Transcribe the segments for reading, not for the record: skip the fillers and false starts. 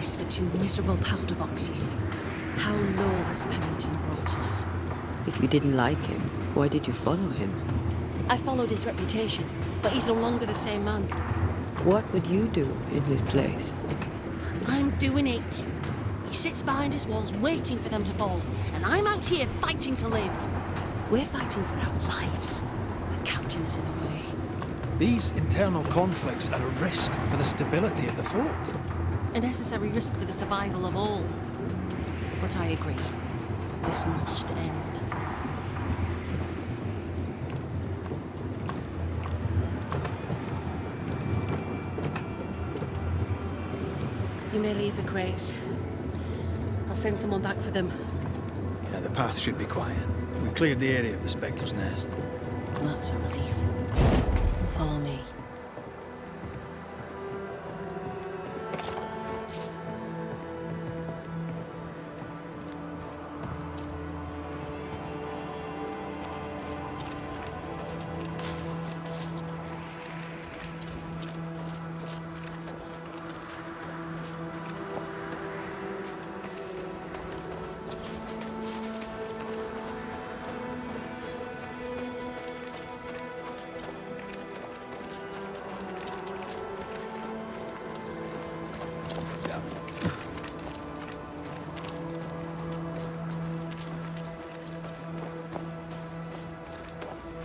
price for 2 miserable powder boxes. How low has Pennington brought us? If you didn't like him, why did you follow him? I followed his reputation, but he's no longer the same man. What would you do in his place? I'm doing it. He sits behind his walls waiting for them to fall, and I'm out here fighting to live. We're fighting for our lives. The captain is in the way. These internal conflicts are a risk for the stability of the fort. A necessary risk for the survival of all. But I agree. This must end. You may leave the crates. I'll send someone back for them. Yeah, the path should be quiet. We cleared the area of the Spectre's nest. Well, that's a relief. Follow me.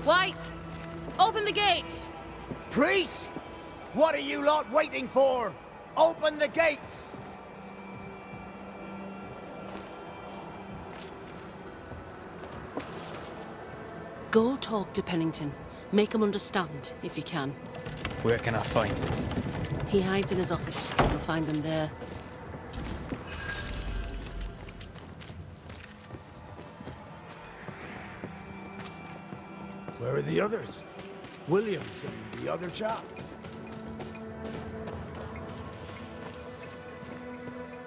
White! Open the gates! Priests! What are you lot waiting for? Open the gates! Go talk to Pennington. Make him understand, if you can. Where can I find him? He hides in his office. You'll find him there. Where are the others? Williams and the other chap?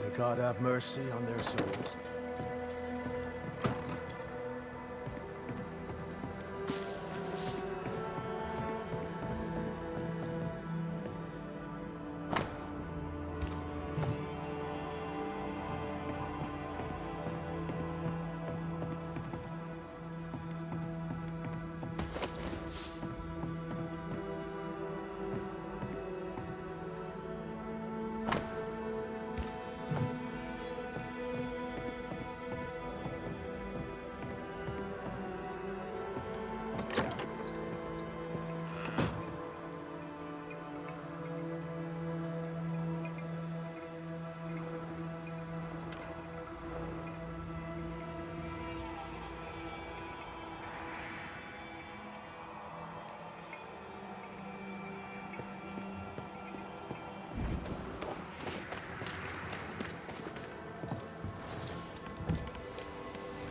May God have mercy on their souls.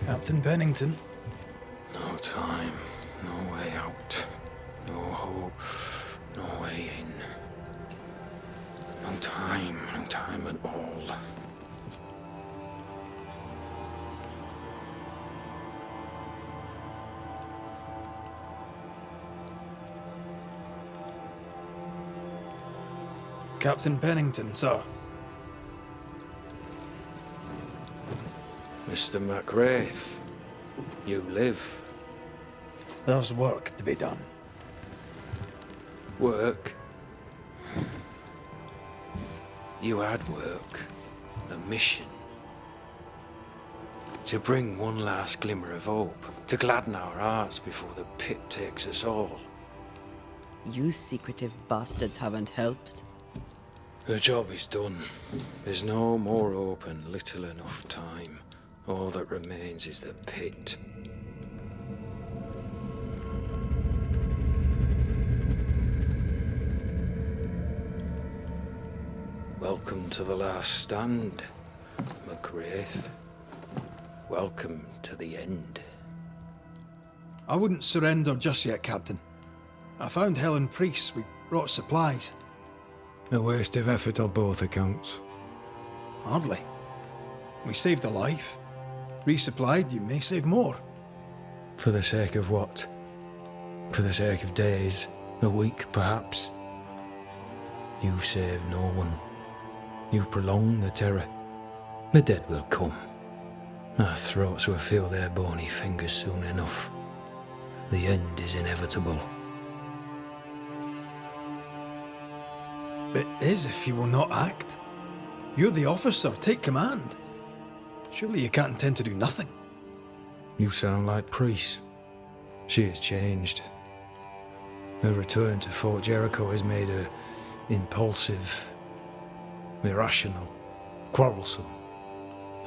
Captain Pennington. No time, no way out, no hope, no way in. No time at all. Captain Pennington, sir. Mr. MacWraith, you live. There's work to be done. Work? You had work. A mission. To bring one last glimmer of hope. To gladden our hearts before the pit takes us all. You secretive bastards haven't helped. The job is done. There's no more hope and little enough time. All that remains is the pit. Welcome to the last stand, MacWraith. Welcome to the end. I wouldn't surrender just yet, Captain. I found Helen Priest. We brought supplies. A waste of effort on both accounts. Hardly. We saved a life. Resupplied, you may save more. For the sake of what? For the sake of days, a week perhaps? You saved no one. You've prolonged the terror. The dead will come. Our throats will feel their bony fingers soon enough. The end is inevitable. It is if you will not act. You're the officer, take command. Surely you can't intend to do nothing. You sound like Priest. She has changed. Her return to Fort Jericho has made her impulsive, irrational, quarrelsome.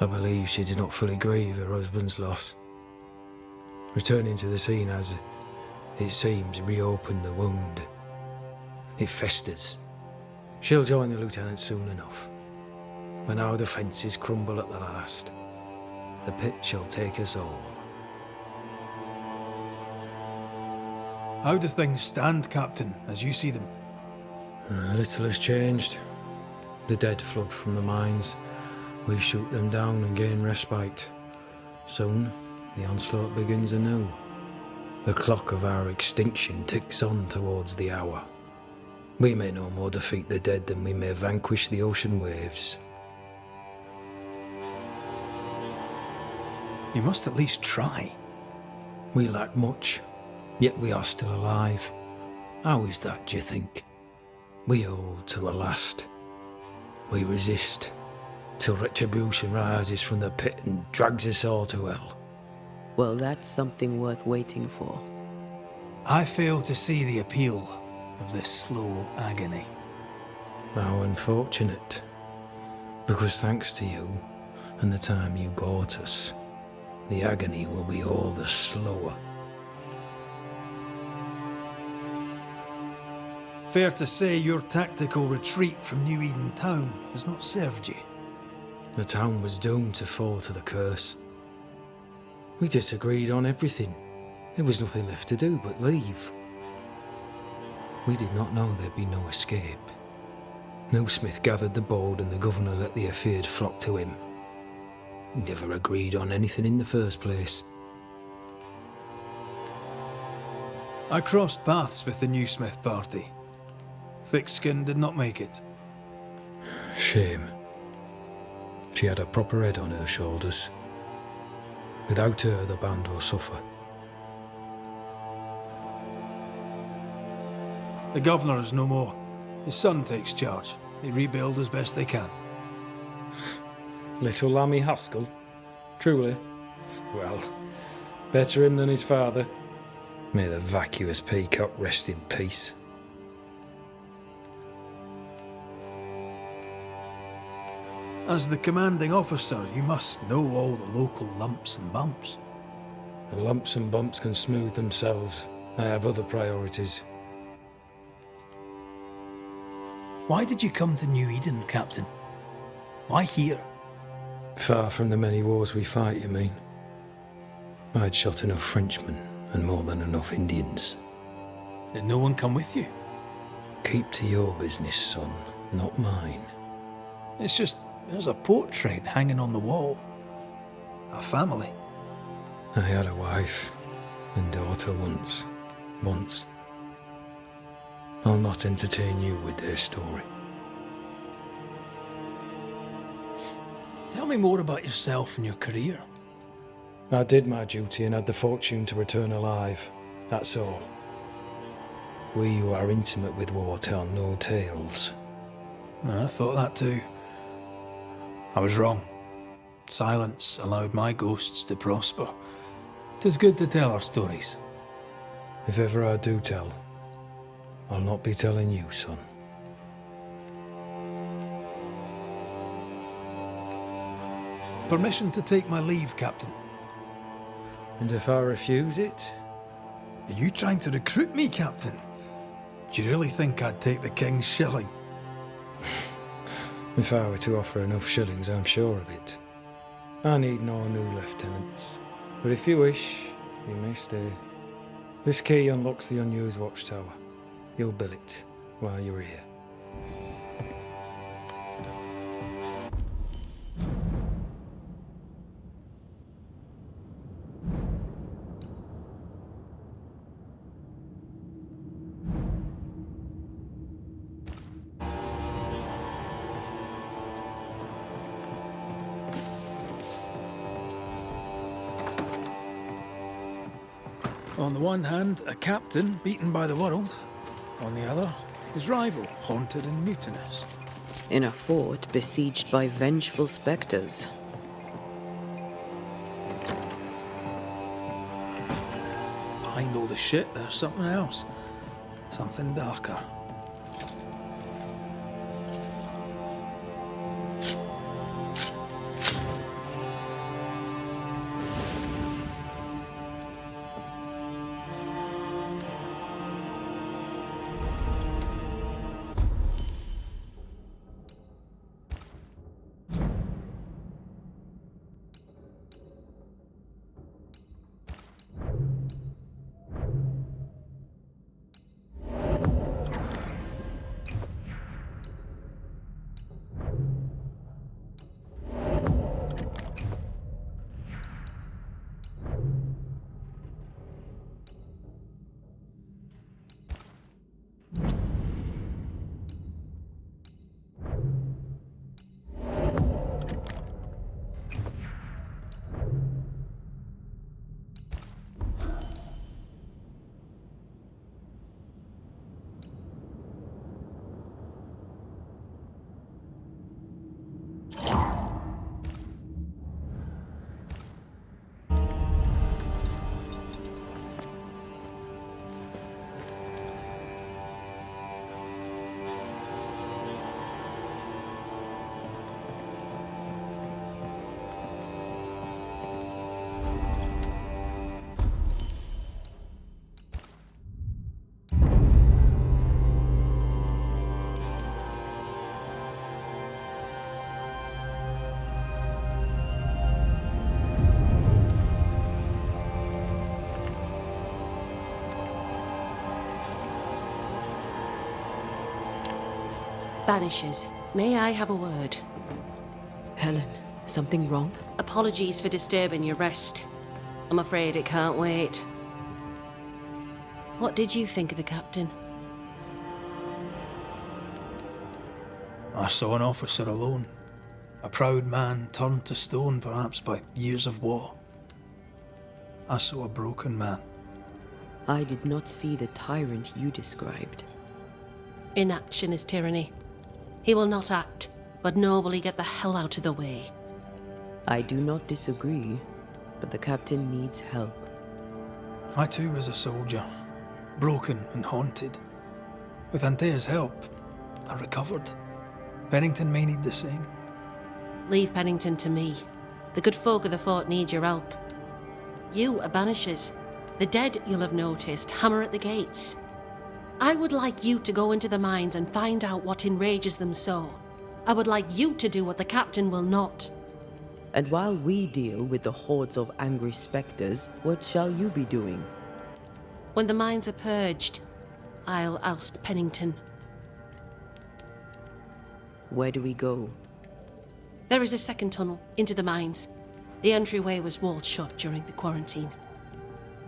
I believe she did not fully grieve her husband's loss. Returning to the scene has, it seems, reopened the wound. It festers. She'll join the lieutenant soon enough. When our defences crumble at the last, the pit shall take us all. How do things stand, Captain, as you see them? Little has changed. The dead flood from the mines. We shoot them down and gain respite. Soon, the onslaught begins anew. The clock of our extinction ticks on towards the hour. We may no more defeat the dead than we may vanquish the ocean waves. You must at least try. We lack much, yet we are still alive. How is that, do you think? We hold till the last. We resist, till retribution rises from the pit and drags us all to hell. Well, that's something worth waiting for. I fail to see the appeal of this slow agony. How unfortunate. Because thanks to you and the time you bought us, the agony will be all the slower. Fair to say your tactical retreat from New Eden town has not served you. The town was doomed to fall to the curse. We disagreed on everything. There was nothing left to do but leave. We did not know there'd be no escape. Millsmith gathered the bold and the governor let the afeared flock to him. We never agreed on anything in the first place. I crossed paths with the new Smith party. Thick-Skin did not make it. Shame. She had a proper head on her shoulders. Without her, the band will suffer. The governor is no more. His son takes charge. They rebuild as best they can. Little Lammy Haskell? Truly? Well, better him than his father. May the vacuous peacock rest in peace. As the commanding officer, you must know all the local lumps and bumps. The lumps and bumps can smooth themselves. I have other priorities. Why did you come to New Eden, Captain? Why here? Far from the many wars we fight, you mean? I'd shot enough Frenchmen and more than enough Indians. Did no one come with you? Keep to your business, son, not mine. It's just, there's a portrait hanging on the wall. A family. I had a wife and daughter once. I'll not entertain you with their story. Tell me more about yourself and your career. I did my duty and had the fortune to return alive. That's all. We who are intimate with war tell no tales. I thought that too. I was wrong. Silence allowed my ghosts to prosper. 'Tis good to tell our stories. If ever I do tell, I'll not be telling you, son. Permission to take my leave, Captain. And if I refuse it? Are you trying to recruit me, Captain? Do you really think I'd take the King's shilling? If I were to offer enough shillings, I'm sure of it. I need no new lieutenants. But if you wish, you may stay. This key unlocks the unused watchtower. You'll bill it while you're here. On the one hand, a captain beaten by the world. On the other, his rival, haunted and mutinous. In a fort besieged by vengeful specters. Behind all the shit, there's something else. Something darker. Banishers, may I have a word? Helen, something wrong? Apologies for disturbing your rest. I'm afraid it can't wait. What did you think of the captain? I saw an officer alone. A proud man turned to stone, perhaps by years of war. I saw a broken man. I did not see the tyrant you described. Inaction is tyranny. He will not act, but nobly get the hell out of the way. I do not disagree, but the captain needs help. I too was a soldier, broken and haunted. With Antea's help, I recovered. Pennington may need the same. Leave Pennington to me. The good folk of the fort need your help. You are banishers. The dead, you'll have noticed, hammer at the gates. I would like you to go into the mines and find out what enrages them so. I would like you to do what the captain will not. And while we deal with the hordes of angry specters, what shall you be doing? When the mines are purged, I'll oust Pennington. Where do we go? There is a second tunnel into the mines. The entryway was walled shut during the quarantine.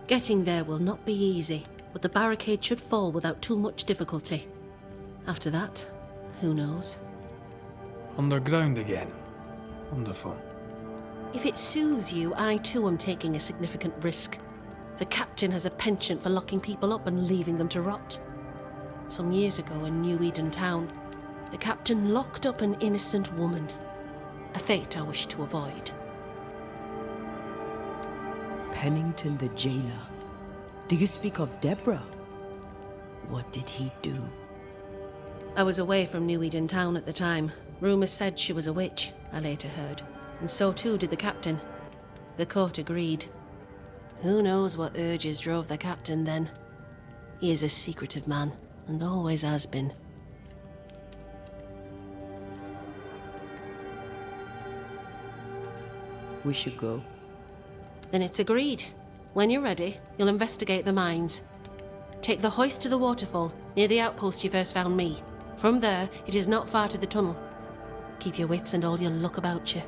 Getting there will not be easy, but the barricade should fall without too much difficulty. After that, who knows? Underground again. Wonderful. If it soothes you, I too am taking a significant risk. The captain has a penchant for locking people up and leaving them to rot. Some years ago in New Eden Town, the captain locked up an innocent woman. A fate I wish to avoid. Pennington the jailer. Do you speak of Deborah? What did he do? I was away from New Eden Town at the time. Rumours said she was a witch, I later heard. And so too did the captain. The court agreed. Who knows what urges drove the captain then? He is a secretive man, and always has been. We should go. Then it's agreed. When you're ready, you'll investigate the mines. Take the hoist to the waterfall, near the outpost you first found me. From there, it is not far to the tunnel. Keep your wits and all your luck about you.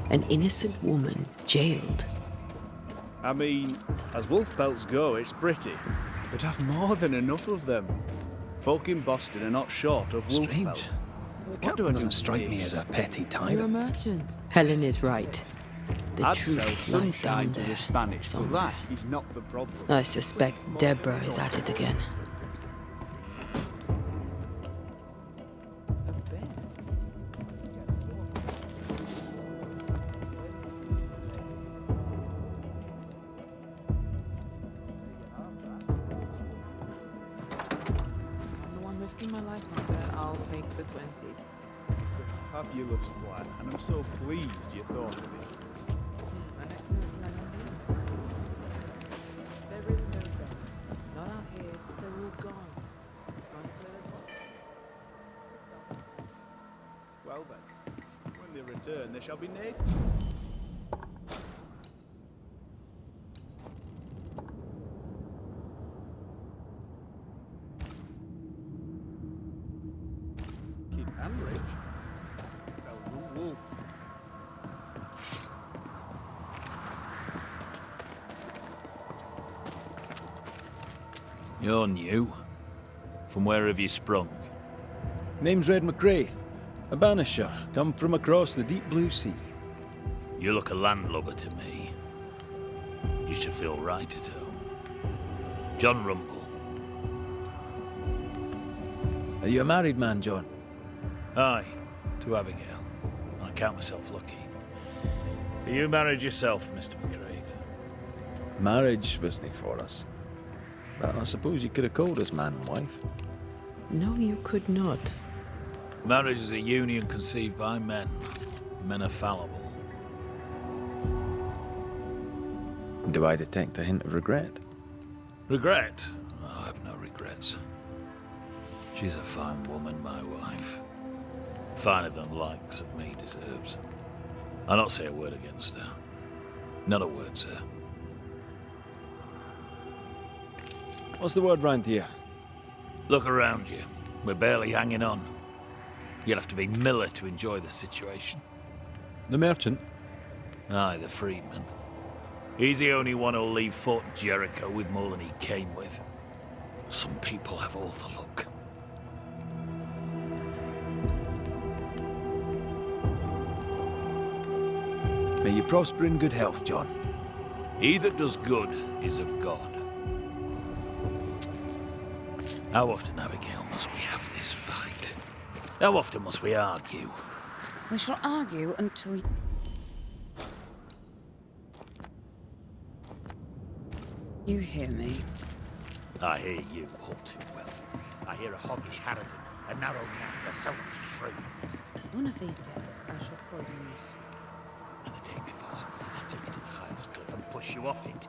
An innocent woman jailed. I mean, as wolf pelts go, it's pretty. But I've more than enough of them. Folk in Boston are not short of wolf Strange. pelt. The What captain do I do doesn't with strike me this? as a petty You're a tyrant. merchant. Helen is right. The I'd truth sell lies sunshine down to there the Spanish, but somewhere. that is not the problem. I suspect Deborah is at it again. I'm the one risking my life out there. I'll take the 20. It's a fabulous plan, and I'm so pleased you thought of it. An excellent plan indeed, I see. There is no God. Not out here. They're all gone. Gone to Well then, when they return, they shall be naked. Kid and rich. Well, wolf. You're new. From where have you sprung? Name's Red McCraith, a banisher, come from across the deep blue sea. You look a landlubber to me. You should feel right at home. John Rumble. Are you a married man, John? Aye, to Abigail. I count myself lucky. Are you married yourself, Mr. McCraith? Marriage wasn't for us. But I suppose you could have called us man and wife. No, you could not. Marriage is a union conceived by men. Men are fallible. Do I detect a hint of regret? Regret? Oh, I've no regrets. She's a fine woman, my wife. Finer than likes of me deserves. I'll not say a word against her. Not a word, sir. What's the word round here? Look around you. We're barely hanging on. You'll have to be Miller to enjoy the situation. The merchant? Aye, the freedman. He's the only one who'll leave Fort Jericho with more than he came with. Some people have all the luck. May you prosper in good health, John. He that does good is of God. How often, Abigail, must we have this fight? How often must we argue? We shall argue until... You hear me? I hear you all too well. I hear a hoggish harridan, a narrow neck, a selfish shrew. One of these days, I shall poison you. And the day before, I'll take you to the highest cliff and push you off it.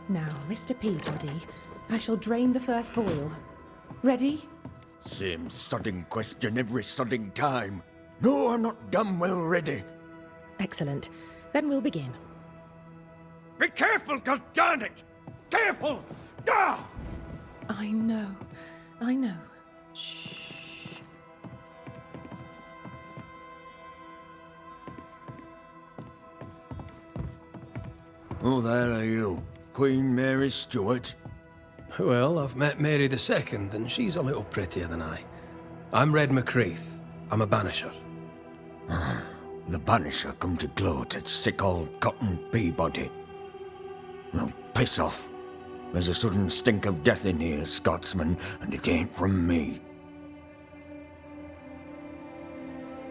Now, Mr. Peabody, I shall drain the first boil. Ready? Same sodding question every sodding time. No, I'm not damn well ready. Excellent. Then we'll begin. Be careful, goddarn it! Careful! Ah! I know. I know. Shh. Who the hell are you? Queen Mary Stuart? Well, I've met Mary II, and she's a little prettier than I. I'm Red McCreath. I'm a banisher. The banisher come to gloat at sick old Cotton Peabody. Well, piss off. There's a sudden stink of death in here, Scotsman, and it ain't from me.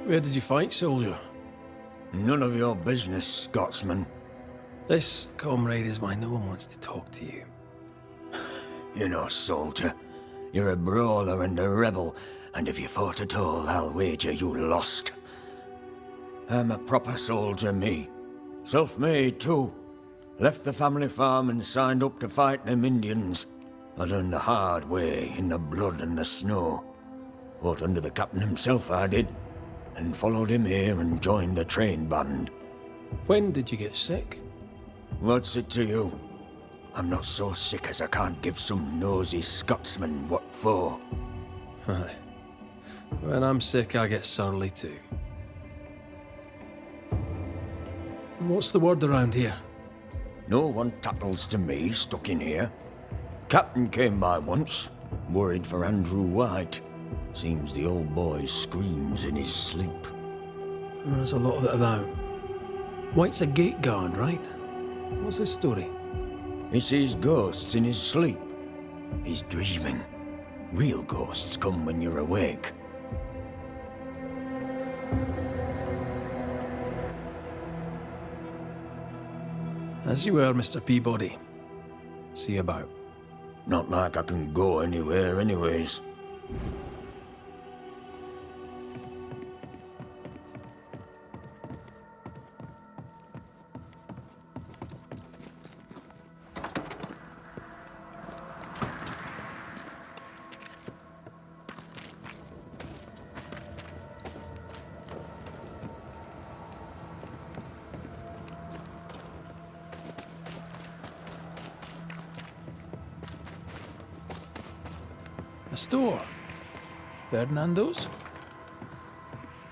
Where did you fight, soldier? None of your business, Scotsman. This, comrade, is why no one wants to talk to you. You know, soldier, you're a brawler and a rebel, and if you fought at all, I'll wager you lost. I'm a proper soldier, me. Self-made, too. Left the family farm and signed up to fight them Indians. I learned the hard way, in the blood and the snow. Fought under the captain himself, I did, and followed him here and joined the train band. When did you get sick? What's it to you? I'm not so sick as I can't give some nosy Scotsman what for. Aye. When I'm sick, I get surly too. What's the word around here? No one tattles to me stuck in here. Captain came by once, worried for Andrew White. Seems the old boy screams in his sleep. There's a lot of it about. White's a gate guard, right? What's his story? He sees ghosts in his sleep. He's dreaming. Real ghosts come when you're awake. As you were, Mr. Peabody. See you about. Not like I can go anywhere anyways. A store? Ferdinando's?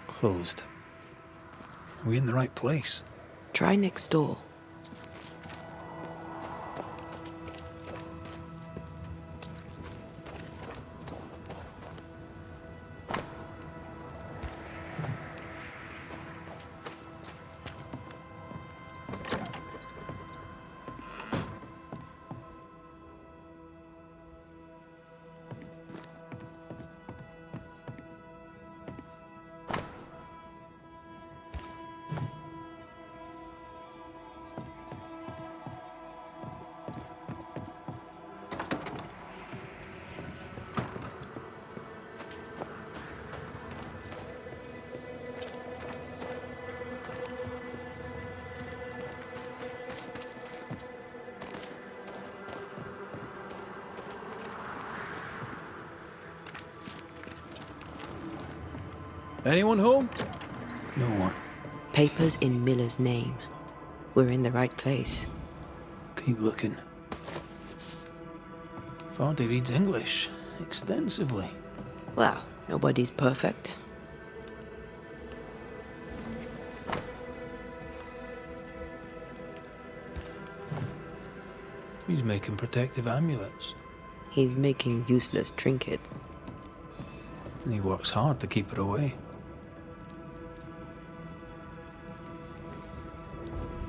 Closed. Are we in the right place? Try next door. Anyone home? No one. Papers in Miller's name. We're in the right place. Keep looking. Vardy reads English extensively. Well, nobody's perfect. He's making protective amulets. He's making useless trinkets. And he works hard to keep it away.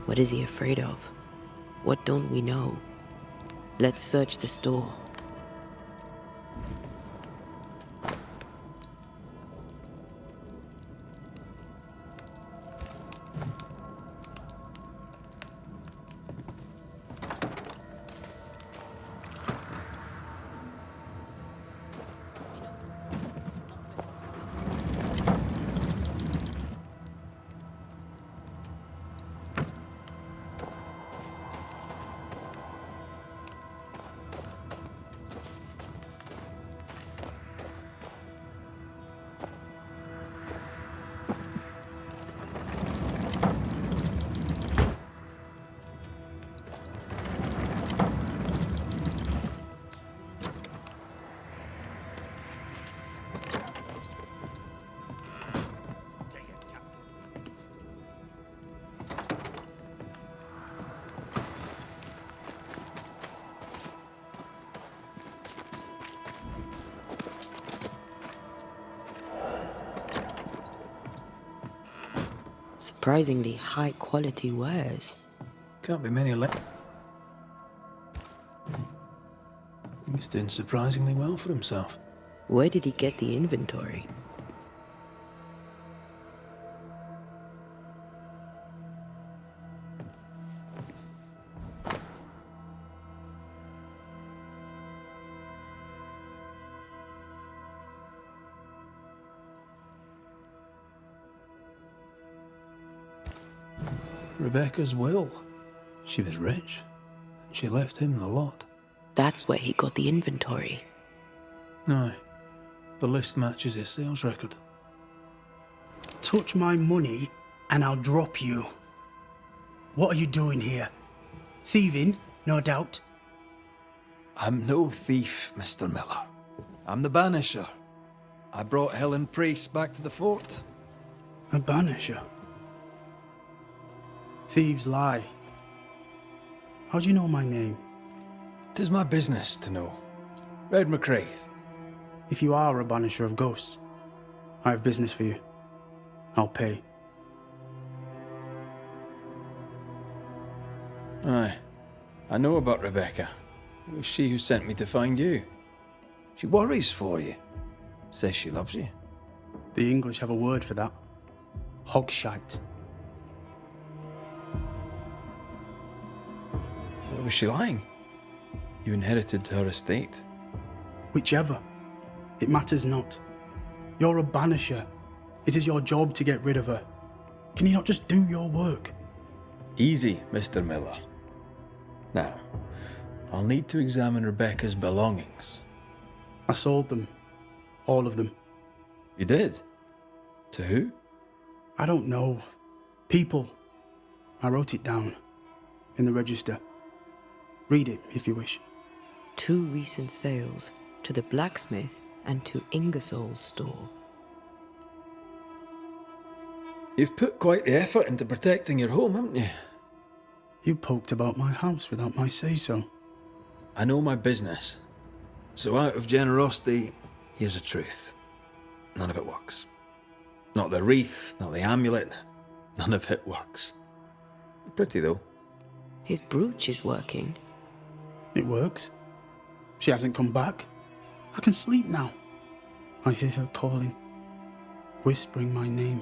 What is he afraid of? What don't we know? Let's search the store. Surprisingly high quality wares. Can't be many left. He's doing surprisingly well for himself. Where did he get the inventory? Rebecca's will. She was rich, and she left him the lot. That's where he got the inventory. No, the list matches his sales record. Touch my money and I'll drop you. What are you doing here? Thieving, no doubt. I'm no thief, Mr. Miller. I'm the banisher. I brought Helen Priest back to the fort. A banisher? Thieves lie. How do you know my name? 'Tis my business to know. Red McCraith. If you are a banisher of ghosts, I have business for you. I'll pay. Aye, I know about Rebecca. It was she who sent me to find you. She worries for you. Says she loves you. The English have a word for that. Hogshite. What was she lying? You inherited her estate. Whichever. It matters not. You're a banisher. It is your job to get rid of her. Can you not just do your work? Easy, Mr. Miller. Now, I'll need to examine Rebecca's belongings. I sold them. All of them. You did? To who? I don't know. People. I wrote it down. In the register. Read it, if you wish. 2 recent sales to the blacksmith and to Ingersoll's store. You've put quite the effort into protecting your home, haven't you? You poked about my house without my say-so. I know my business. So out of generosity, here's the truth. None of it works. Not the wreath, not the amulet. None of it works. Pretty, though. His brooch is working. It works. She hasn't come back. I can sleep now. I hear her calling, whispering my name.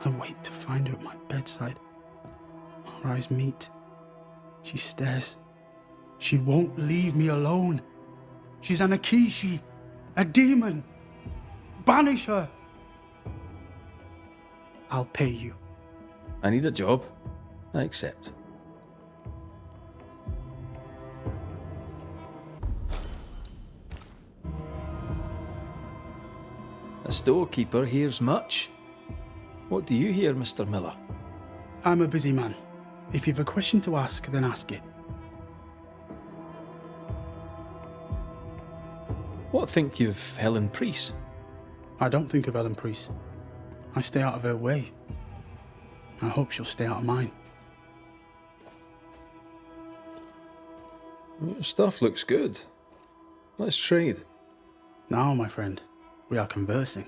I wait to find her at my bedside. Our eyes meet. She stares. She won't leave me alone. She's an Akishi, a demon. Banish her. I'll pay you. I need a job. I accept. A storekeeper hears much. What do you hear, Mr. Miller? I'm a busy man. If you've a question to ask, then ask it. What think you of Helen Priest? I don't think of Ellen Priest. I stay out of her way. I hope she'll stay out of mine. Your stuff looks good. Let's trade. Now, my friend, we are conversing.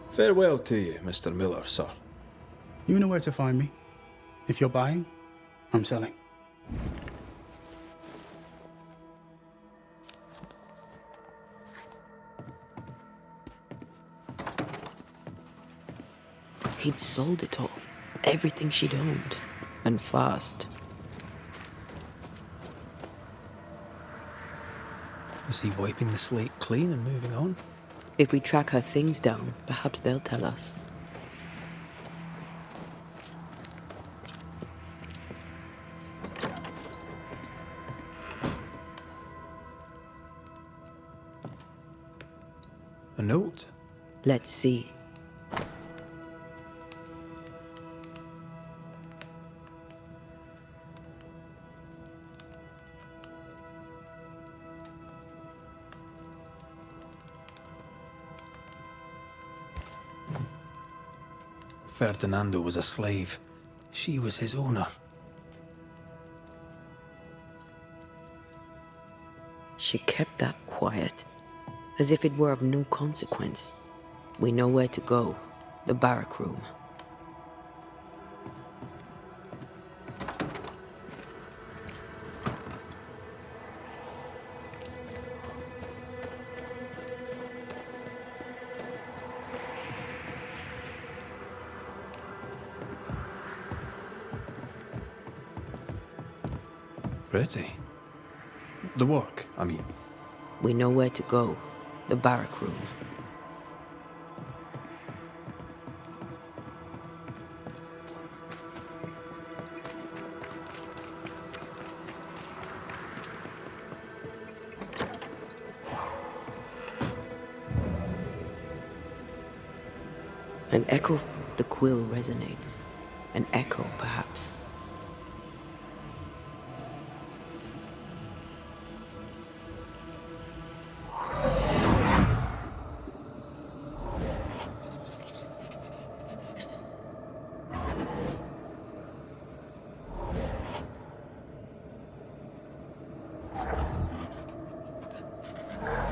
Farewell to you, Mr. Miller, sir. You know where to find me. If you're buying, I'm selling. He'd sold it all. Everything she'd owned. And fast. Is he wiping the slate clean and moving on? If we track her things down, perhaps they'll tell us. A note? Let's see. Ferdinando was a slave. She was his owner. She kept that quiet, as if it were of no consequence. We know where to go. The barrack room. Pretty. The work, I mean. We know where to go. The barrack room. An echo of the quill resonates. An echo, perhaps.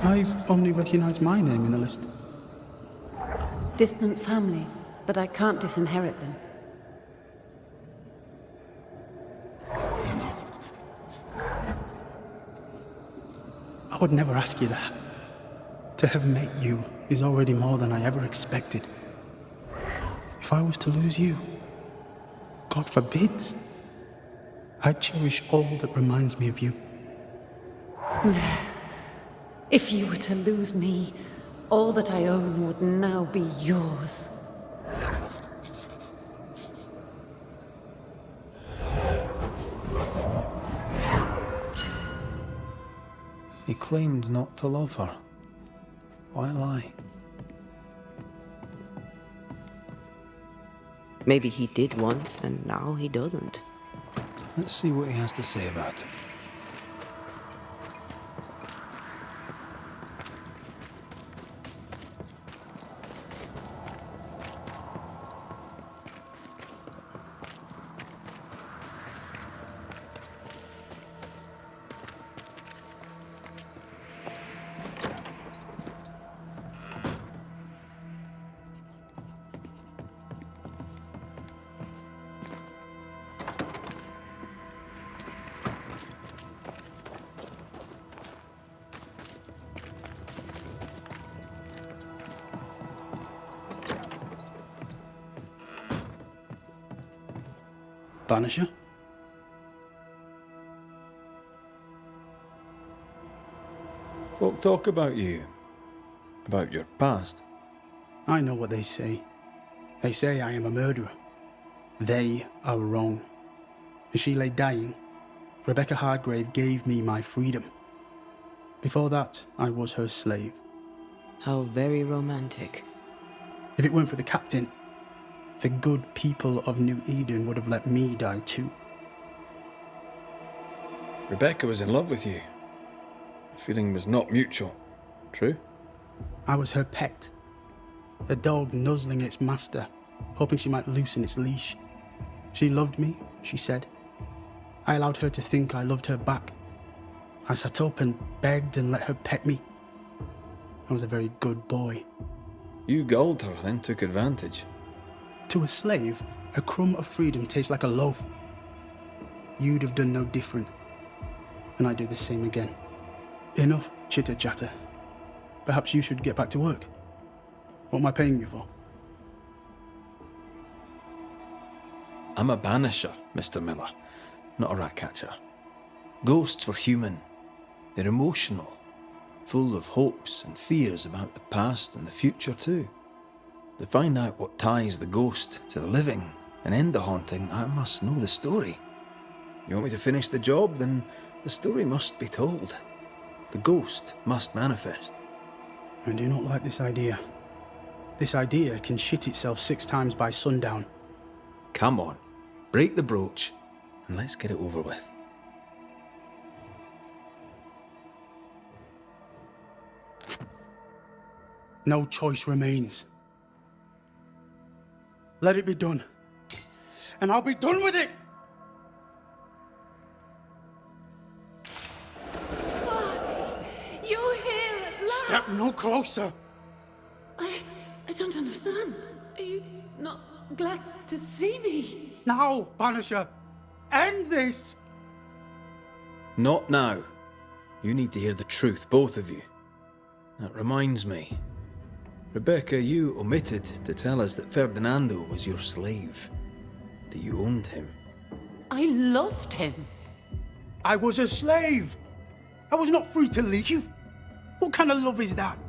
I only recognize my name in the list. Distant family, but I can't disinherit them. I would never ask you that. To have met you is already more than I ever expected. If I was to lose you, God forbids, I'd cherish all that reminds me of you. If you were to lose me, all that I own would now be yours. He claimed not to love her. Why lie? Maybe he did once, and now he doesn't. Let's see what he has to say about it. Banisher? Folk talk about you. About your past. I know what they say. They say I am a murderer. They are wrong. As she lay dying, Rebecca Hardgrave gave me my freedom. Before that, I was her slave. How very romantic. If it weren't for the captain, the good people of New Eden would have let me die too. Rebecca was in love with you. The feeling was not mutual. True? I was her pet. A dog nuzzling its master, hoping she might loosen its leash. She loved me, she said. I allowed her to think I loved her back. I sat up and begged and let her pet me. I was a very good boy. You gulled her, then took advantage. To a slave, a crumb of freedom tastes like a loaf. You'd have done no different, and I'd do the same again. Enough chitter-chatter. Perhaps you should get back to work. What am I paying you for? I'm a banisher, Mr. Miller, not a rat catcher. Ghosts were human. They're emotional, full of hopes and fears about the past and the future too. To find out what ties the ghost to the living and end the haunting, I must know the story. You want me to finish the job? Then the story must be told. The ghost must manifest. I do not like this idea. This idea can shit itself 6 times by sundown. Come on, break the brooch and let's get it over with. No choice remains. Let it be done. And I'll be done with it! You're here at last! Step no closer! I don't understand. Are you not glad to see me? Now, Banisher! End this! Not now. You need to hear the truth, both of you. That reminds me. Rebecca, you omitted to tell us that Ferdinando was your slave. That you owned him. I loved him. I was a slave! I was not free to leave. What kind of love is that?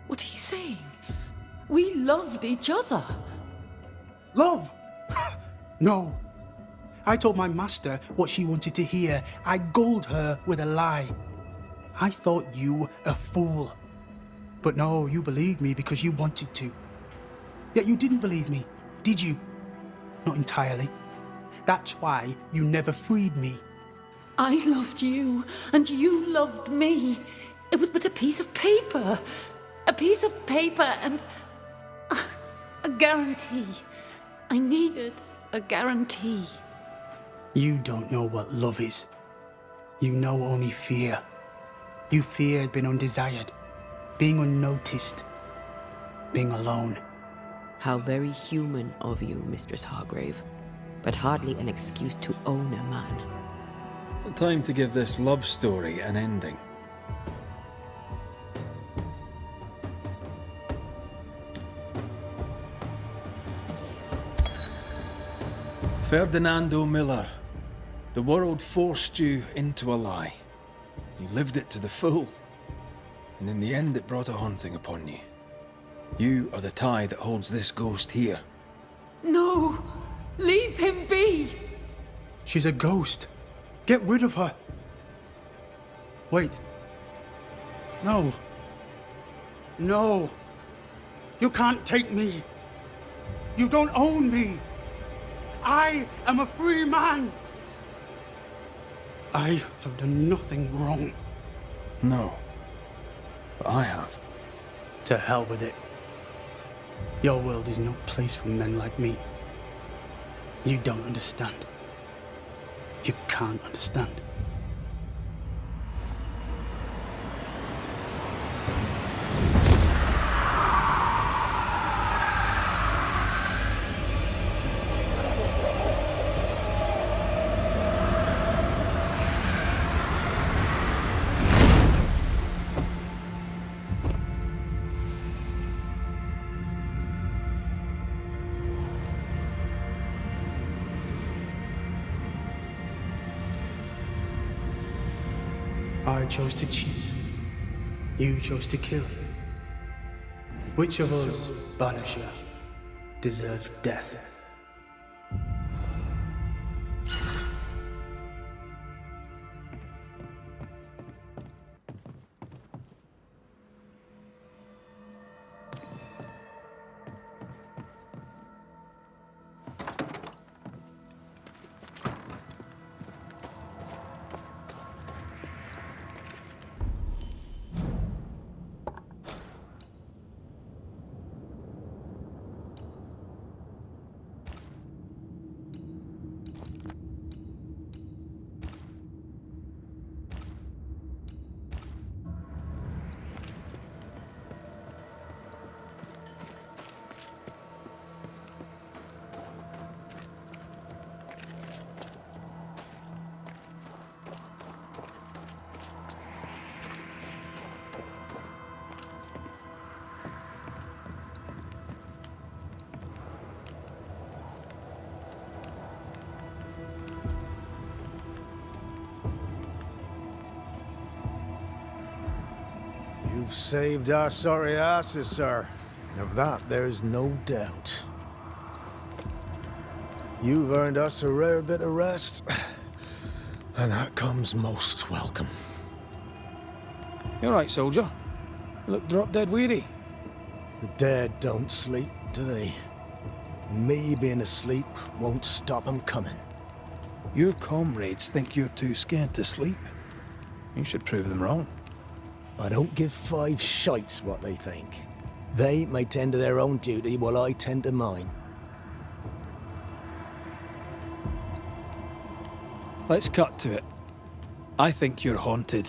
What are you saying? We loved each other. Love? No. I told my master what she wanted to hear. I gulled her with a lie. I thought you a fool. But no, you believed me because you wanted to. Yet you didn't believe me, did you? Not entirely. That's why you never freed me. I loved you, and you loved me. It was but a piece of paper. A piece of paper and a guarantee. I needed a guarantee. You don't know what love is. You know only fear. You feared being undesired, being unnoticed, being alone. How very human of you, Mistress Hargrave, but hardly an excuse to own a man. Time to give this love story an ending. Ferdinando Miller, the world forced you into a lie. You lived it to the full, and in the end it brought a haunting upon you. You are the tie that holds this ghost here. No! Leave him be! She's a ghost. Get rid of her. Wait. No. No. You can't take me. You don't own me. I am a free man. I have done nothing wrong. No. But I have. To hell with it. Your world is no place for men like me. You don't understand. You can't understand. I chose to cheat. You chose to kill. Which of us, Banisher, deserves death? You've saved our sorry asses, sir. Of that, there's no doubt. You've earned us a rare bit of rest, and that comes most welcome. You all right, soldier? You look drop-dead weary. The dead don't sleep, do they? And me being asleep won't stop 'em coming. Your comrades think you're too scared to sleep. You should prove them wrong. I don't give five shites what they think. They may tend to their own duty while I tend to mine. Let's cut to it. I think you're haunted.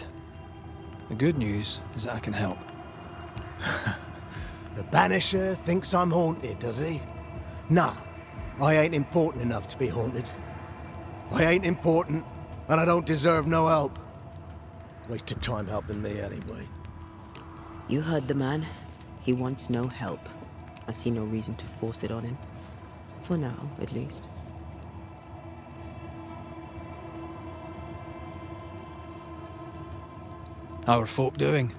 The good news is that I can help. The Banisher thinks I'm haunted, does he? Nah, I ain't important enough to be haunted. I ain't important, and I don't deserve no help. Wasted time helping me anyway. You heard the man. He wants no help. I see no reason to force it on him. For now, at least. How are folk doing?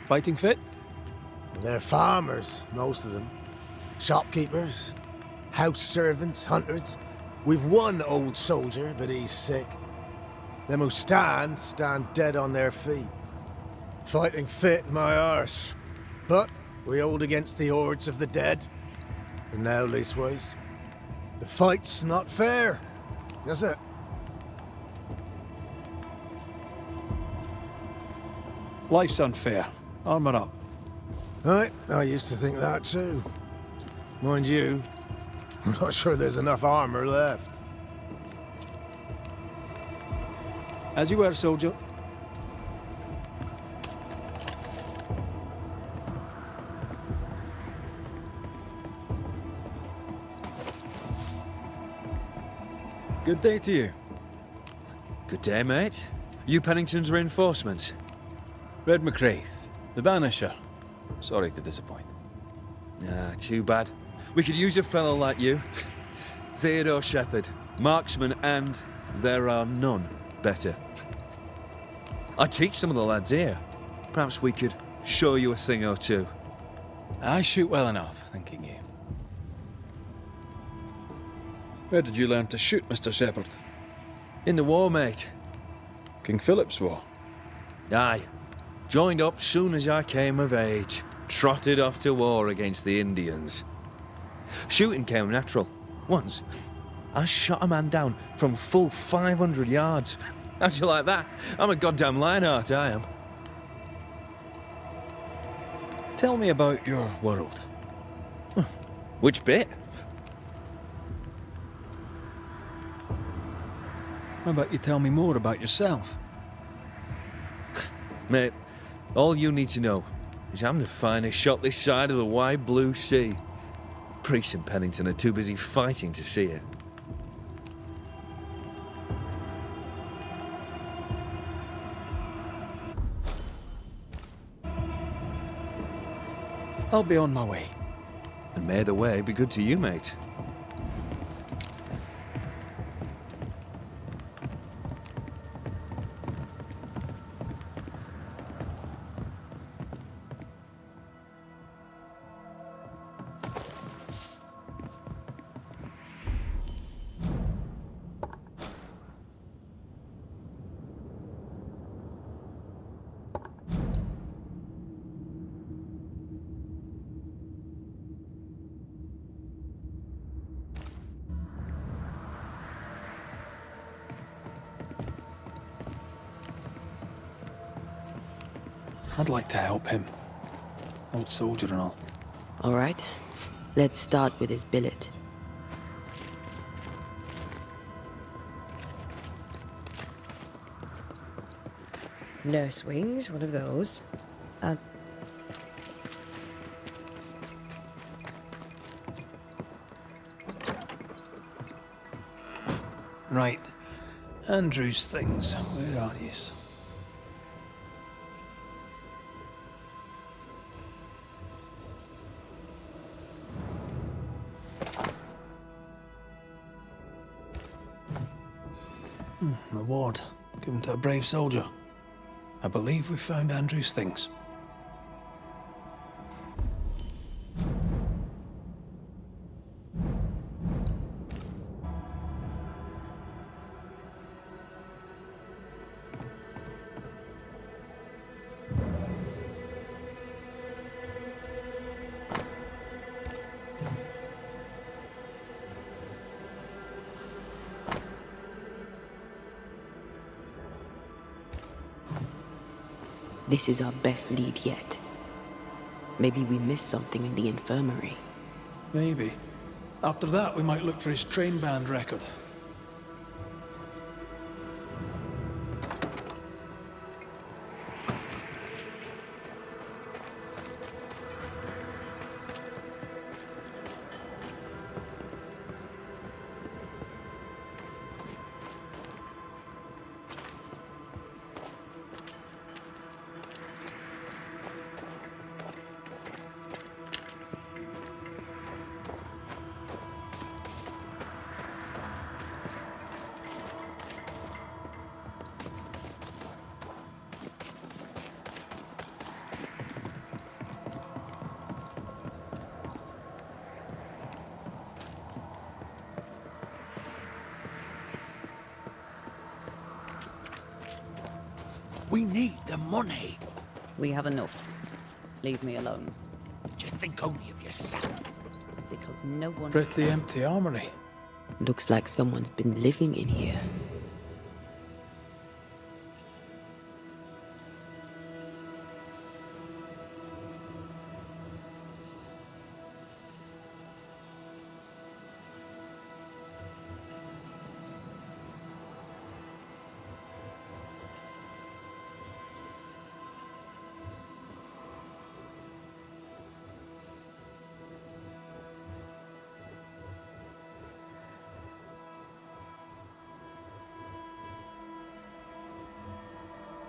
Fighting fit? They're farmers, most of them. Shopkeepers, house servants, hunters. We've one old soldier, but he's sick. Them who stand dead on their feet. Fighting fit, my arse. But we hold against the hordes of the dead. For now, leastways. The fight's not fair. That's it. Life's unfair. Armour up. Right, I used to think that too. Mind you, I'm not sure there's enough armor left. As you were, soldier. Good day to you. Good day, mate. You Pennington's reinforcements? Red McCraith, the Banisher. Sorry to disappoint. Ah, too bad. We could use a fellow like you. Theodore Shepherd, marksman, and there are none better. I teach some of the lads here. Perhaps we could show you a thing or two. I shoot well enough, thinking you. Where did you learn to shoot, Mr. Shepherd? In the war, mate. King Philip's War? Aye. Joined up soon as I came of age. Trotted off to war against the Indians. Shooting came natural. Once, I shot a man down from full 500 yards. How'd you like that? I'm a goddamn Lionheart, I am. Tell me about your world. Which bit? How about you tell me more about yourself? Mate, all you need to know is I'm the finest shot this side of the wide blue sea. Priest and Pennington are too busy fighting to see it. I'll be on my way. And may the way be good to you, mate. I'd like to help him. Old soldier and all. All right. Let's start with his billet. Nurse wings, one of those. Right. Andrew's things. Where are these? An award given to a brave soldier. I believe we found Andrew's things. This is our best lead yet. Maybe we missed something in the infirmary. Maybe. After that, we might look for his train band record. We need the money. We have enough. Leave me alone. Do you think only of yourself? Because no one... Pretty empty armory. Looks like someone's been living in here.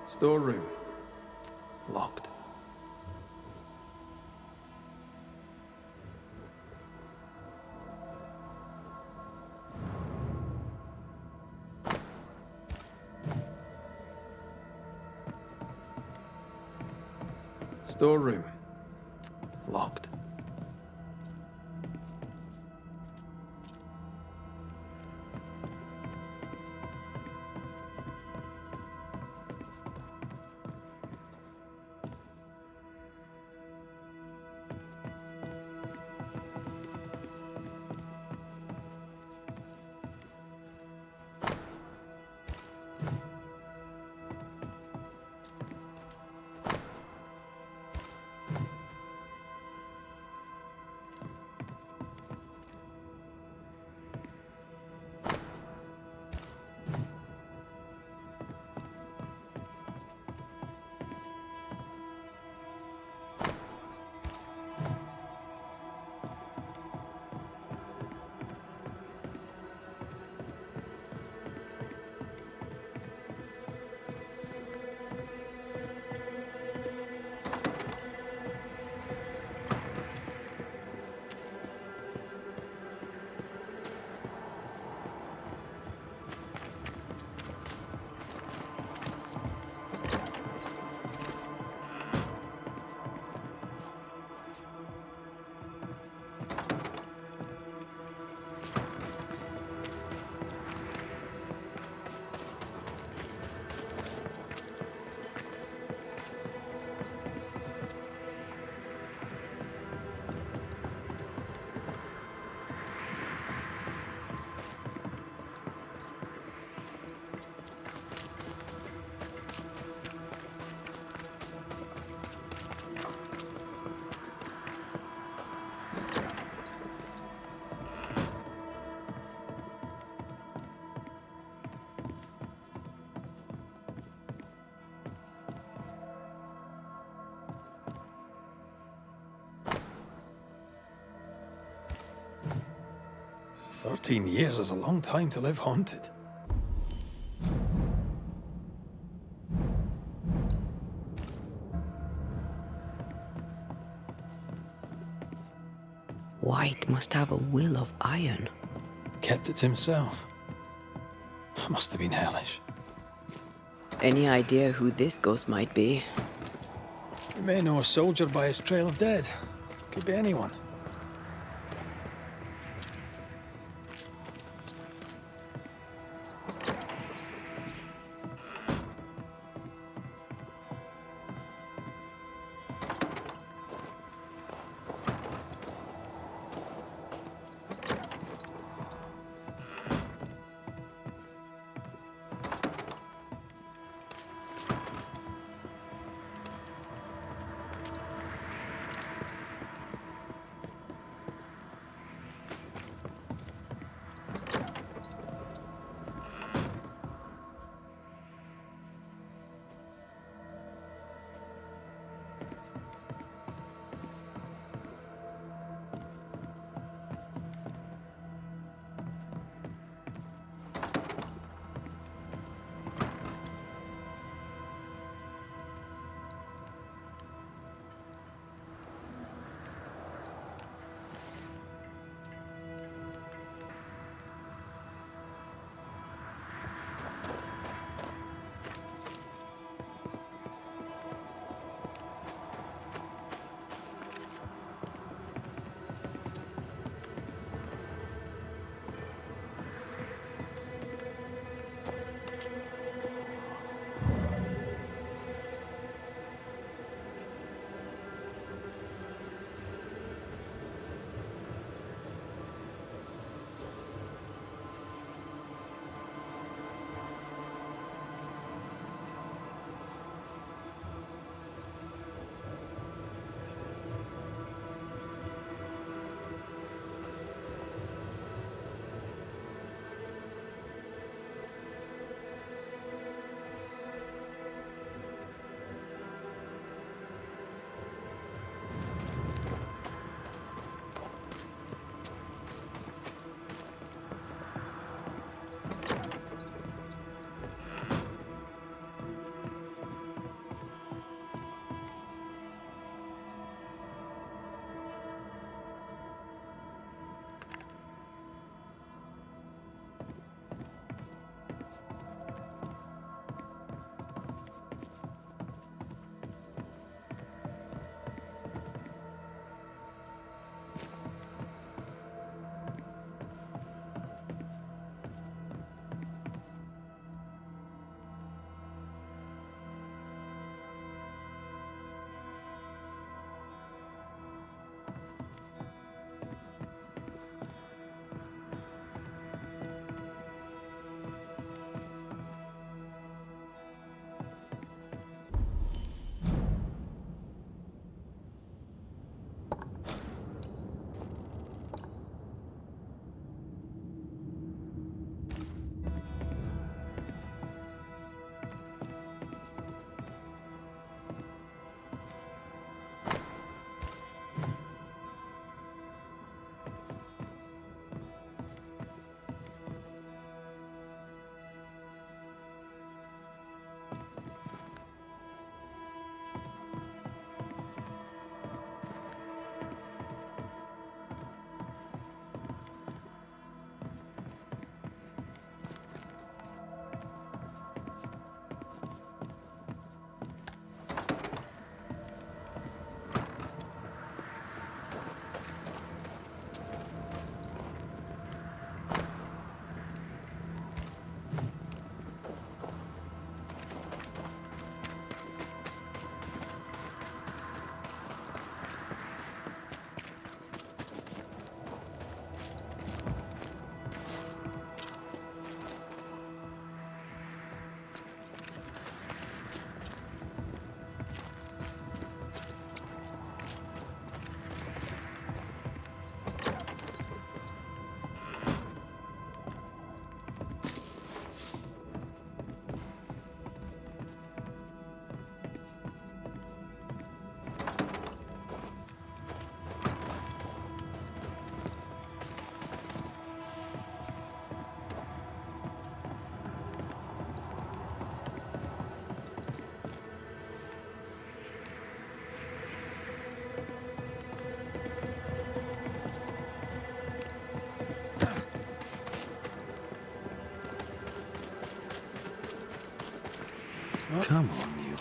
Storeroom. Locked. Storeroom. Locked. "13 years is a long time to live haunted." White must have a will of iron. Kept it to himself. Must have been hellish. Any idea who this ghost might be? We may know a soldier by his trail of dead. Could be anyone. Come on, you.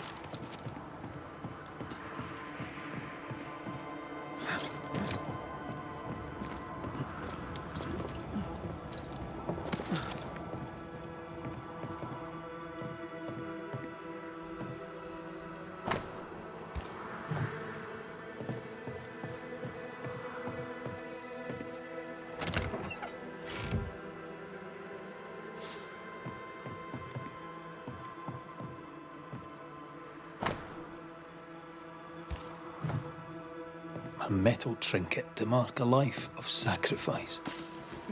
A metal trinket to mark a life of sacrifice.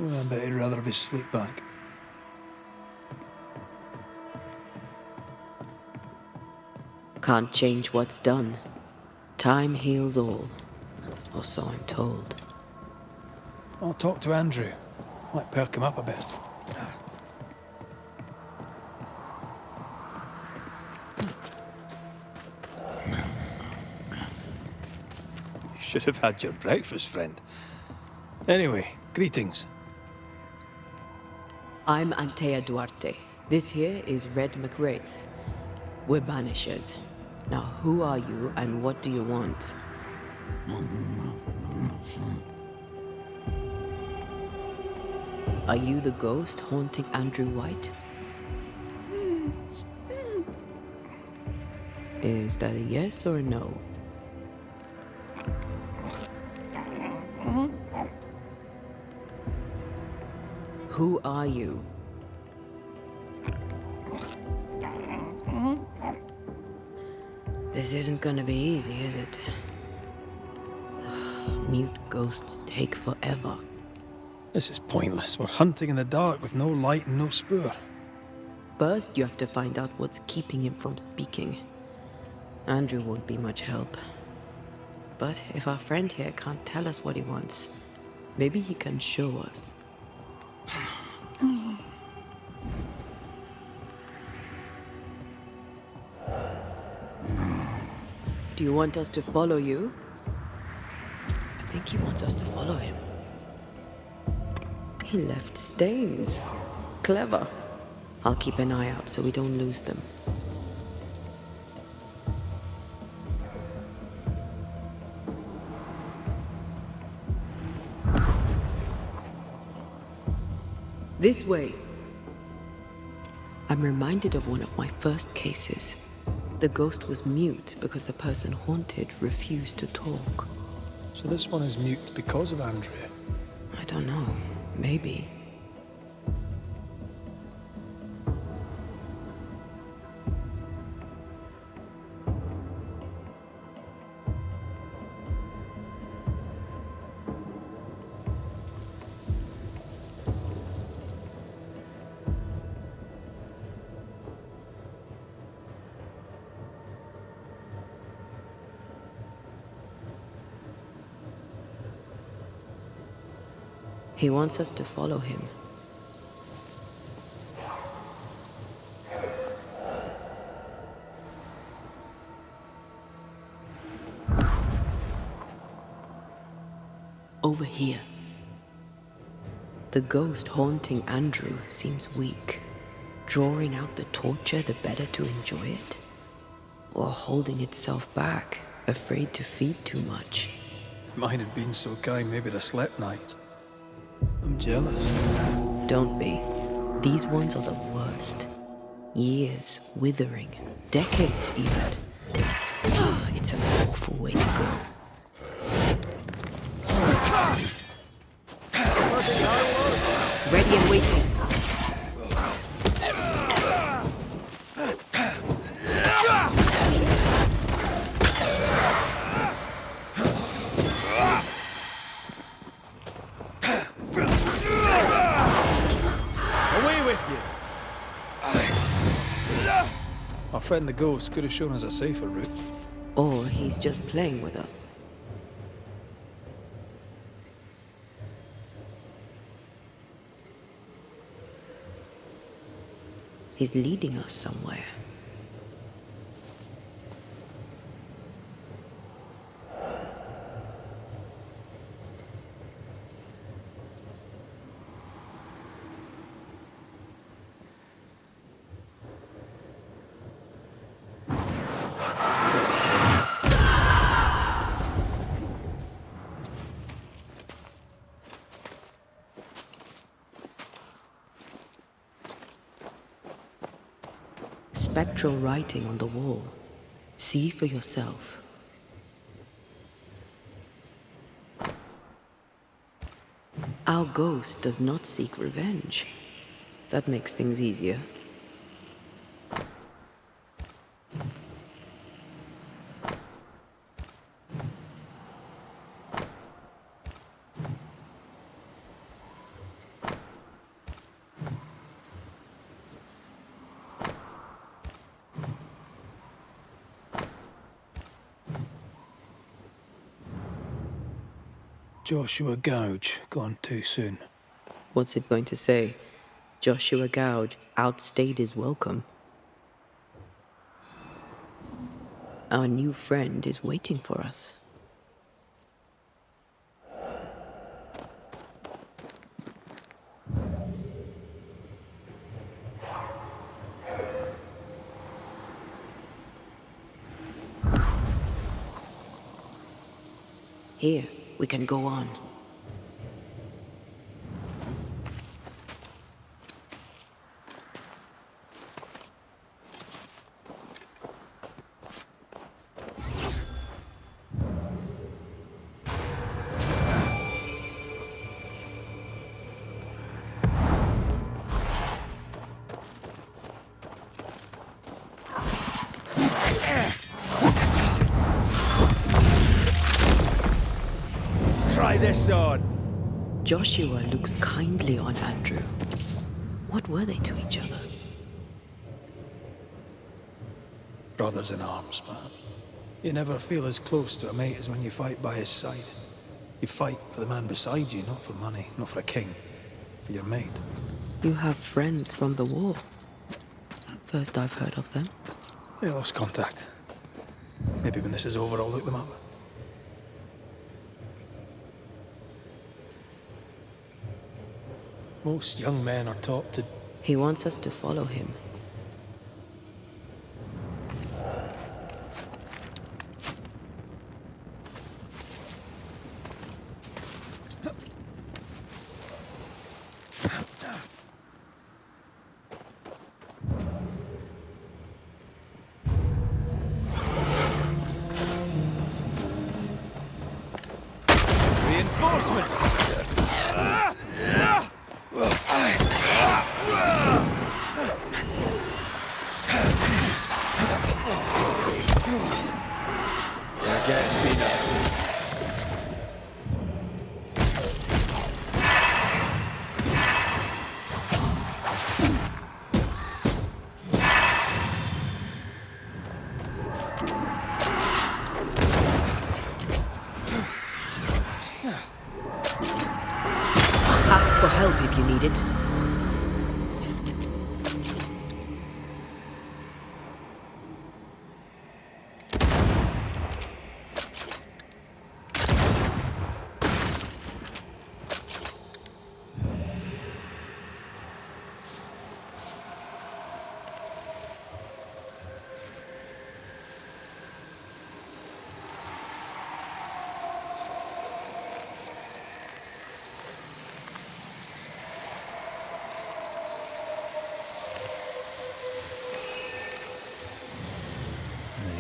I bet he'd rather have his sleep back. Can't change what's done. Time heals all. Or so I'm told. I'll talk to Andrew. Might perk him up a bit. You should have had your breakfast, friend. Anyway, greetings. I'm Antea Duarte. This here is Red McWraith. We're banishers. Now, who are you and what do you want? Are you the ghost haunting Andrew White? Is that a yes or a no? Who are you? This isn't gonna be easy, is it? Mute ghosts take forever. This is pointless. We're hunting in the dark with no light and no spoor. First, you have to find out what's keeping him from speaking. Andrew won't be much help. But if our friend here can't tell us what he wants, maybe he can show us. Do you want us to follow you? I think he wants us to follow him. He left stains. Clever. I'll keep an eye out so we don't lose them. This way. I'm reminded of one of my first cases. The ghost was mute because the person haunted refused to talk. So this one is mute because of Andrew? I don't know. Maybe. He wants us to follow him. Over here. The ghost haunting Andrew seems weak. Drawing out the torture the better to enjoy it? Or holding itself back, afraid to feed too much? If mine had been so kind, maybe I'd have slept night. I'm jealous. Don't be. These ones are the worst. Years withering, decades even. It's an awful way to go. Ready and waiting. Our friend the ghost could have shown us a safer route. Or he's just playing with us. He's leading us somewhere. spectral writing on the wall. See for yourself. Our ghost does not seek revenge. That makes things easier. Joshua Gouge, gone too soon. What's it going to say? Joshua Gouge outstayed his welcome. Our new friend is waiting for us. Here, we can go on. Try this on. Joshua looks kindly on Andrew. What were they to each other? Brothers in arms, man. You never feel as close to a mate as when you fight by his side. You fight for the man beside you, not for money, not for a king. For your mate. You have friends from the war. First I've heard of them. I lost contact. Maybe when this is over, I'll look them up. Most young men are taught to... He wants us to follow him. Reinforcements! They're getting beat up. Ask for help if you need it.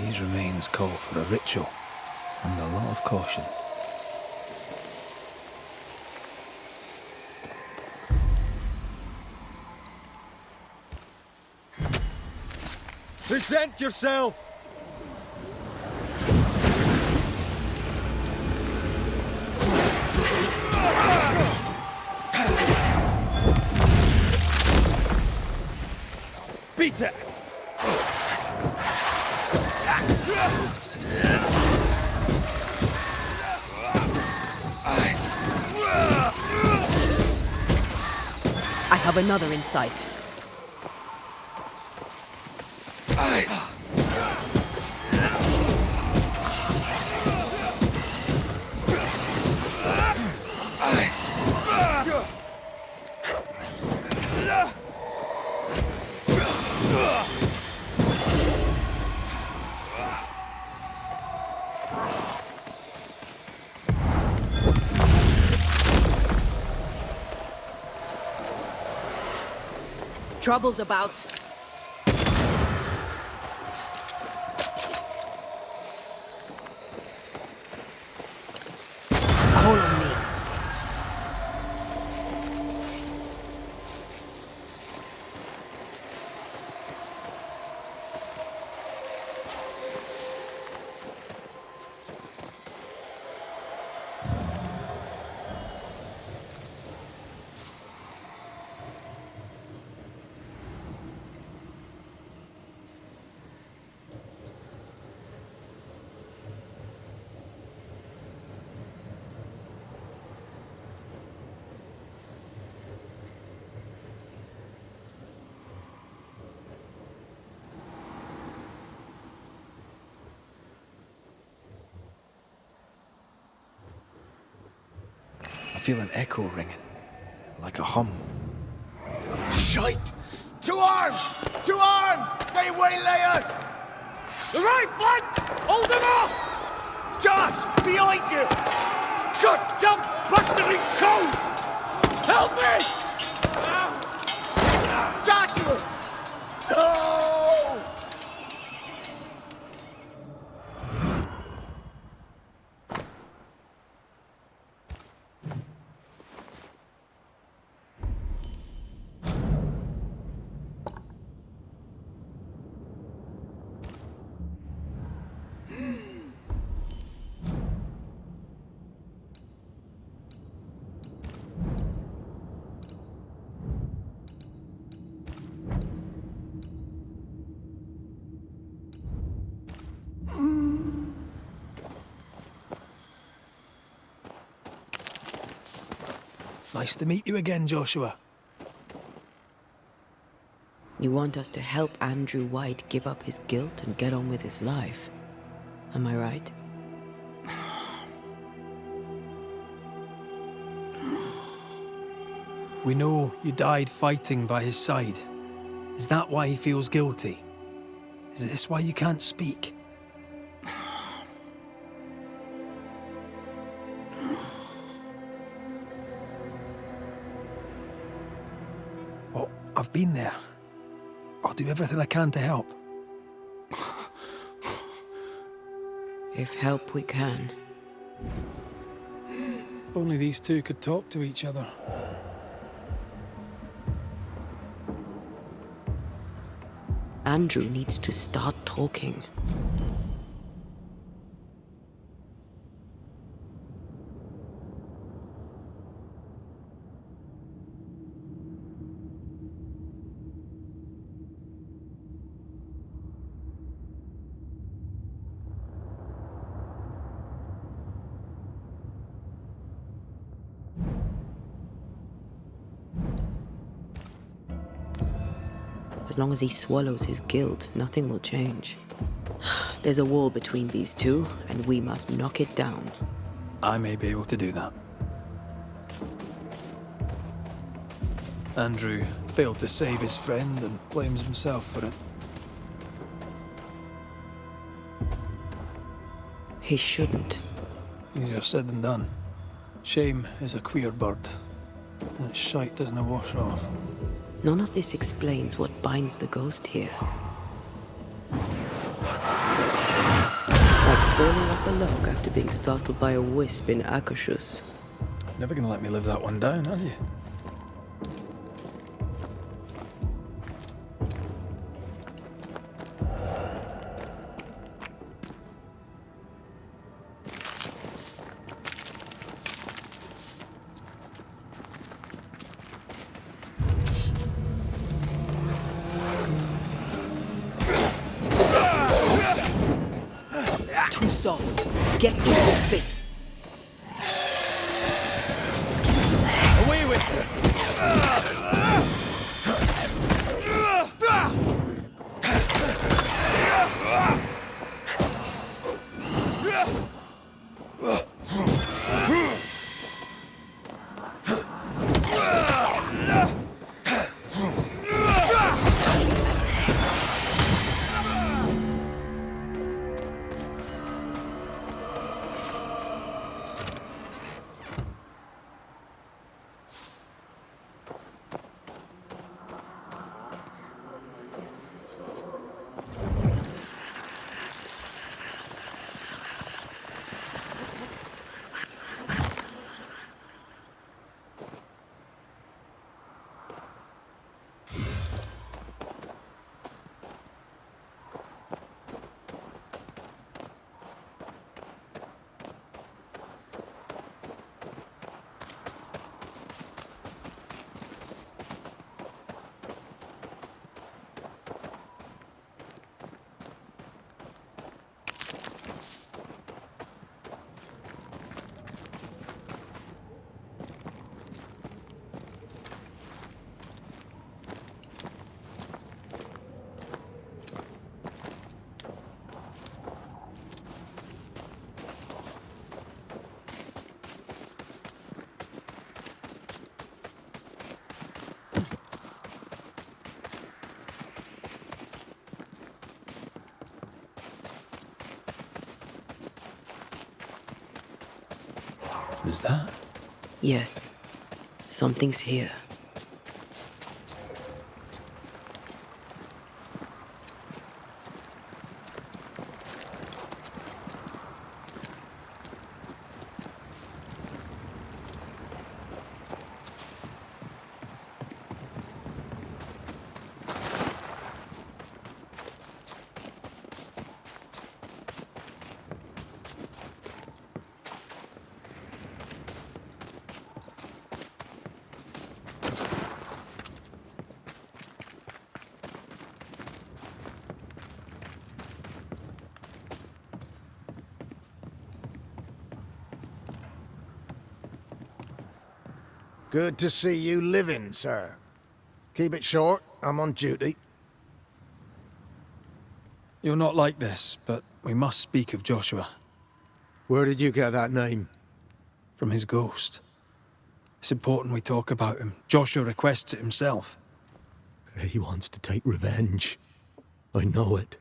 These remains call for a ritual, and a lot of caution. Present yourself! Beat it! I have another in sight. Trouble's about. Call on me. I feel an echo ringing, like a hum. Shite! To arms! To arms! They waylay us! The right flank! Hold them off! Josh! Behind you! Goddamn bastarding cold! Help me! Joshua! No! Nice to meet you again, Joshua. You want us to help Andrew White give up his guilt and get on with his life. Am I right? We know you died fighting by his side. Is that why he feels guilty? Is this why you can't speak? Well, I've been there. I'll do everything I can to help. If help we can. Only these two could talk to each other. Andrew needs to start talking. As long as he swallows his guilt, nothing will change. There's a wall between these two, and we must knock it down. I may be able to do that. Andrew failed to save his friend and blames himself for it. He shouldn't. Easier said than done. Shame is a queer bird. That shite doesn't wash off. None of this explains what binds the ghost here. Like falling off a log after being startled by a wisp in Akashus. Never gonna let me live that one down, are you? Too soft. Get in his face. Away with you! was that? Yes, something's here. Good to see you living, sir. Keep it short, I'm on duty. You're not like this, but we must speak of Joshua. Where did you get that name? From his ghost. It's important we talk about him. Joshua requests it himself. He wants to take revenge. I know it.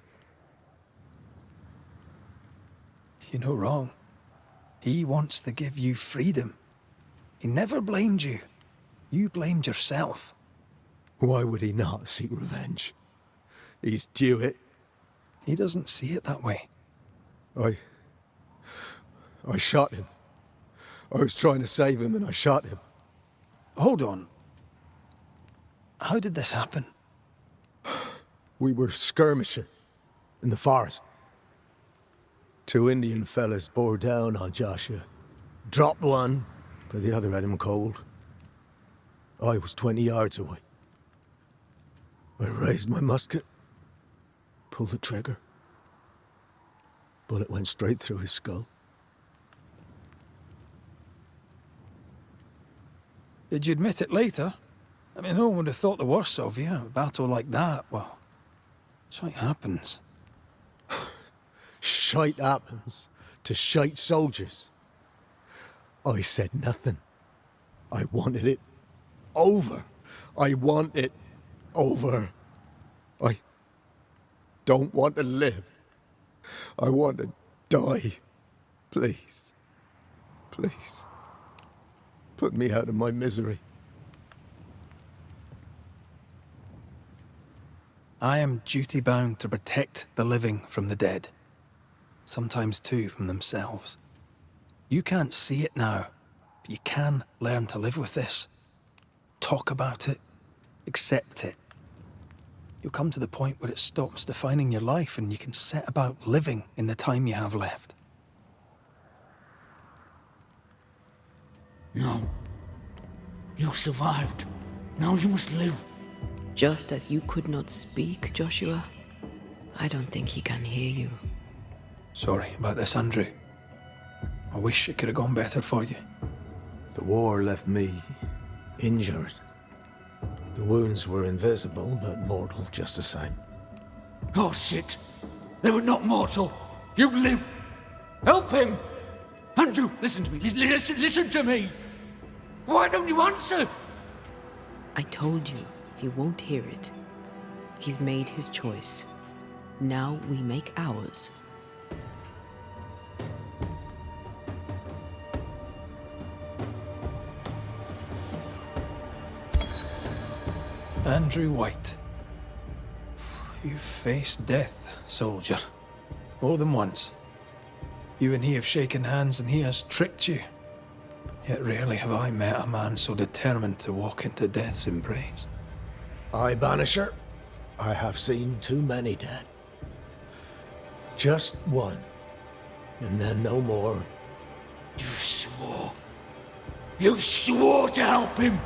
You're no wrong. He wants to give you freedom. He never blamed you. You blamed yourself. Why would he not seek revenge? He's due it. He doesn't see it that way. I shot him. I was trying to save him and I shot him. Hold on. How did this happen? We were skirmishing in the forest. 2 Indian fellas bore down on Joshua. Dropped one, but the other had him cold. I was 20 yards away. I raised my musket, pulled the trigger. Bullet went straight through his skull. Did you admit it later? I mean, no one would have thought the worst of you. A battle like that, well, shite happens. Shite happens to shite soldiers. I said nothing. I wanted it over. I want it over. I don't want to live. I want to die. Please. Please. Put me out of my misery. I am duty-bound to protect the living from the dead. Sometimes, too, from themselves. You can't see it now, but you can learn to live with this. Talk about it. Accept it. You'll come to the point where it stops defining your life and you can set about living in the time you have left. No. You survived. Now you must live. Just as you could not speak, Joshua, I don't think he can hear you. Sorry about this, Andrew. I wish it could have gone better for you. The war left me injured. The wounds were invisible, but mortal just the same. Oh, shit. They were not mortal. You live. Help him. Andrew, listen to me. Listen to me. Why don't you answer? I told you, he won't hear it. He's made his choice. Now we make ours. Andrew White. You've faced death, soldier. More than once. You and he have shaken hands and he has tricked you. Yet rarely have I met a man so determined to walk into death's embrace. I, Banisher, I have seen too many dead. Just one, and then no more. You swore. You swore to help him.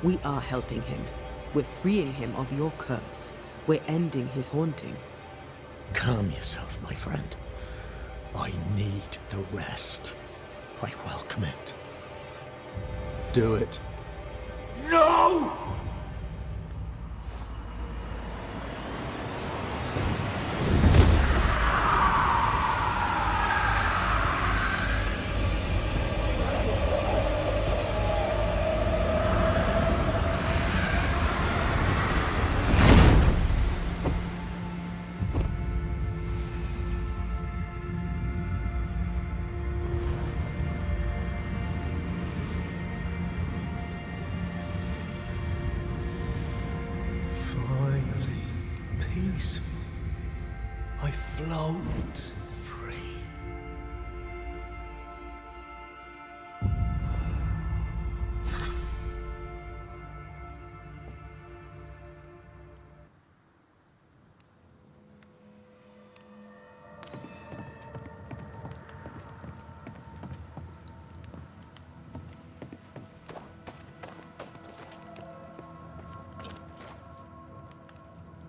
We are helping him. We're freeing him of your curse. We're ending his haunting. Calm yourself, my friend. I need the rest. I welcome it. Do it. No! float.